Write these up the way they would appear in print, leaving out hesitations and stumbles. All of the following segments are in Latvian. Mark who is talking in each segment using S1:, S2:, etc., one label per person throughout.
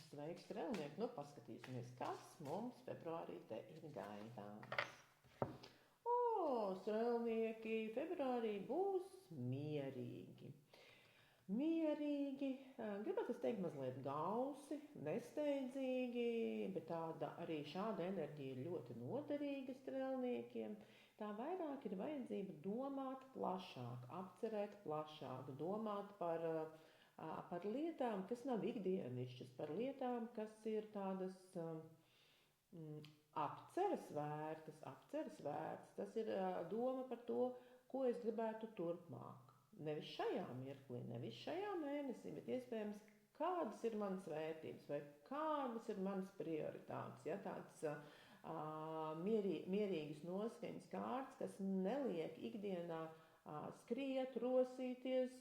S1: Sveiks, strēlnieki! Nu, paskatīsimies, kas mums februārī te ir gaidāms. Strēlnieki februārī būs mierīgi. Mierīgi, gribētu teikt mazliet gausi, nesteidzīgi, bet arī šāda enerģija ir ļoti noderīga strēlniekiem. Tā vairāk ir vajadzība domāt plašāk, apcerēt plašāk, domāt par lietām, kas nav ikdienišķas, par lietām, kas ir tādas apceres vērtas. Tas ir doma par to, ko es gribētu turpmāk. Nevis šajā mirklī, nevis šajā mēnesī, bet iespējams, kādas ir manas vērtības vai kādas ir manas prioritātes. Ja, tāds mierīgas noskaņas kārtas, kas neliek ikdienā skriet, rosīties,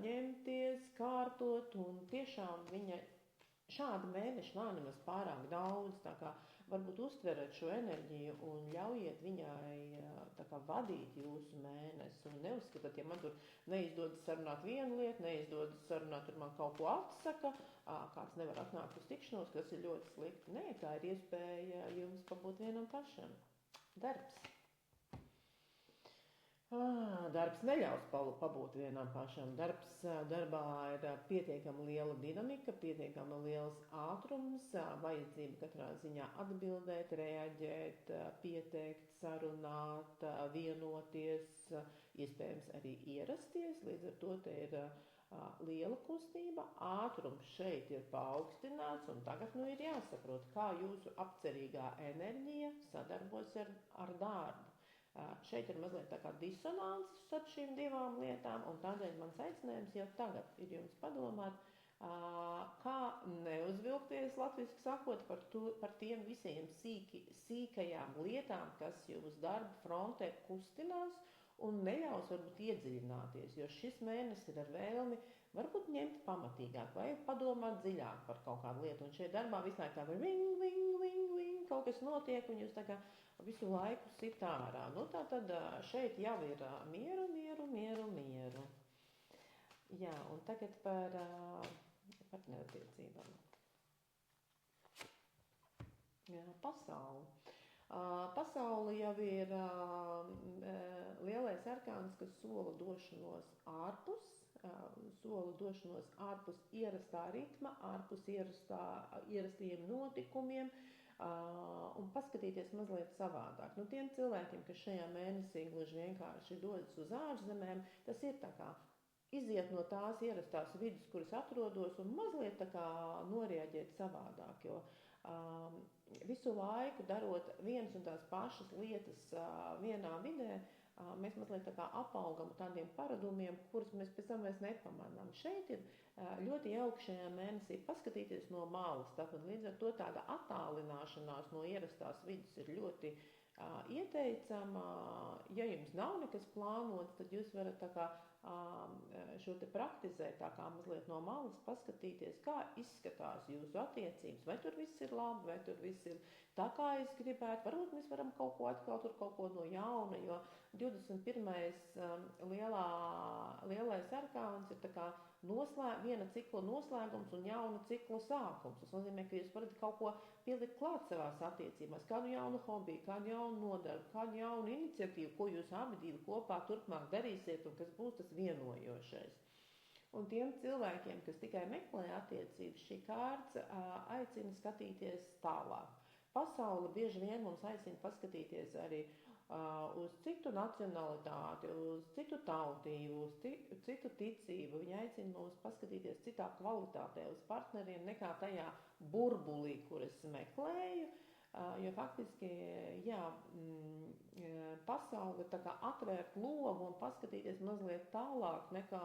S1: ņemties, kārtot, un tiešām viņa šāda mēneša nav nemaz pārāk daudz, tā kā varbūt uztverat šo enerģiju un ļaujiet viņai tā kā vadīt jūsu mēnesi un neuzskatāt, ja man tur neizdodas sarunāt vienu lietu, neizdodas sarunāt, tur man kaut ko atsaka, kāds nevar atnākt uz tikšanos, kas ir ļoti slikti. Nē, tā ir iespēja jums pabūt vienam pašam. Darbs. Darbs neļaus pabūt vienam pašam. Darbā ir pietiekami liela dinamika, pietiekami liels ātrums, vajadzība katrā ziņā atbildēt, reaģēt, pieteikt, sarunāt, vienoties, iespējams arī ierasties. Līdz ar to te ir liela kustība, ātrums šeit ir paaugstināts, un tagad ir jāsaprot, kā jūsu apcerīgā enerģija sadarbos ar darbu. Šeit ir mazliet tā kā disonances starp šīm divām lietām, un tādēļ mans aicinājums jau tagad ir jums padomāt, kā neuzvilkties, latviski sakot, par tiem visiem sīkajām lietām, kas jūs darba frontē kustinās un neļaus varbūt iedziļināties, jo šis mēnesis ir ar vēlmi varbūt ņemt pamatīgāk vai padomāt dziļāk par kaut kādu lietu. Un šeit darbā visu laiku tā ving, kaut kas notiek, un jūs tā kā visu laiku sit ārā. Nu, tā tad šeit jau ir mieru. Jā, un tagad par partnerattiecībām. Jā, pasauli. Pasauli jau ir lielais arkāns, kas sola došanos ārpus ierastā ritma, ārpus ierastiem notikumiem, un paskatīties mazliet savādāk. Nu, tiem cilvēkiem, kas šajā mēnesī gluži vienkārši dodas uz ārzemēm, tas ir tā kā iziet no tās ierastās vidas, kuras atrodos, un mazliet tā kā norēģēt savādāk, jo visu laiku darot vienas un tās pašas lietas vienā vidē, mēs mazliet tā kā apaugam tādiem paradumiem, kurus mēs pēc tam vairs nepamanām. Šeit ir ļoti jauki šajā mēnesī paskatīties no malas, tātad līdz ar to tāda attālināšanās no ierastās vidas ir ļoti ieteicama. Ja jums nav nekas plānots, tad jūs varat tā kā šo te praktizēt, tā kā mazliet no malas paskatīties, kā izskatās jūsu attiecības, vai tur viss ir labi, vai tur viss ir tā, kā es gribētu. Varbūt mēs varam kaut ko atkal tur kaut ko no jauna, jo 21. lielais arkāns ir tā kā viena cikla noslēgums un jauna cikla sākums. Tas nozīmē, ka jūs varat kaut ko pielikt klāt savās attiecībās, kādu jaunu hobiju, kādu jaunu nodarbu, kādu jaunu iniciatīvu, ko jūs abi divi kopā turpmāk darīsiet un kas būs tas vienojošais. Un tiem cilvēkiem, kas tikai meklē attiecības, šī kārta aicina skatīties tālāk. Pasaule bieži vien mums aicina paskatīties arī uz citu nacionalitāti, uz citu tautību, uz citu ticību. Viņa aicina mums paskatīties citā kvalitātē uz partneriem nekā tajā burbulī, kur es meklēju, jo faktiski, pasaule tā kā atvērt logu un paskatīties mazliet tālāk nekā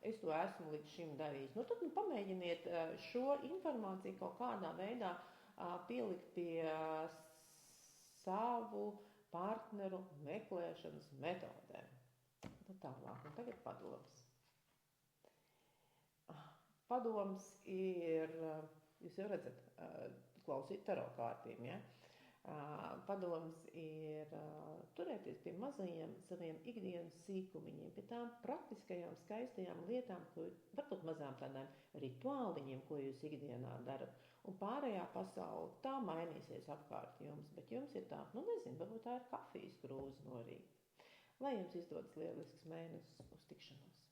S1: es to esmu līdz šim darījis. Nu, tad pamēģiniet šo informāciju kaut kādā veidā pielikt pie savu partneru meklēšanas metodēm. Nu, tālāk, un tagad padoms. Padoms ir, jūs jau redzat, klausīt taro kārtīm, ja? Padoms ir turēties pie mazajiem saviem ikdienas sīkumiņiem, pie tām praktiskajām, skaistajām lietām, varbūt mazām tādām rituāliņiem, ko jūs ikdienā darat. Un pārējā pasaule tā mainīsies apkārt jums, bet jums ir tā, varbūt tā ir kafijas krūze no rīta. Lai jums izdodas lielisks mēnesis, uz tikšanos!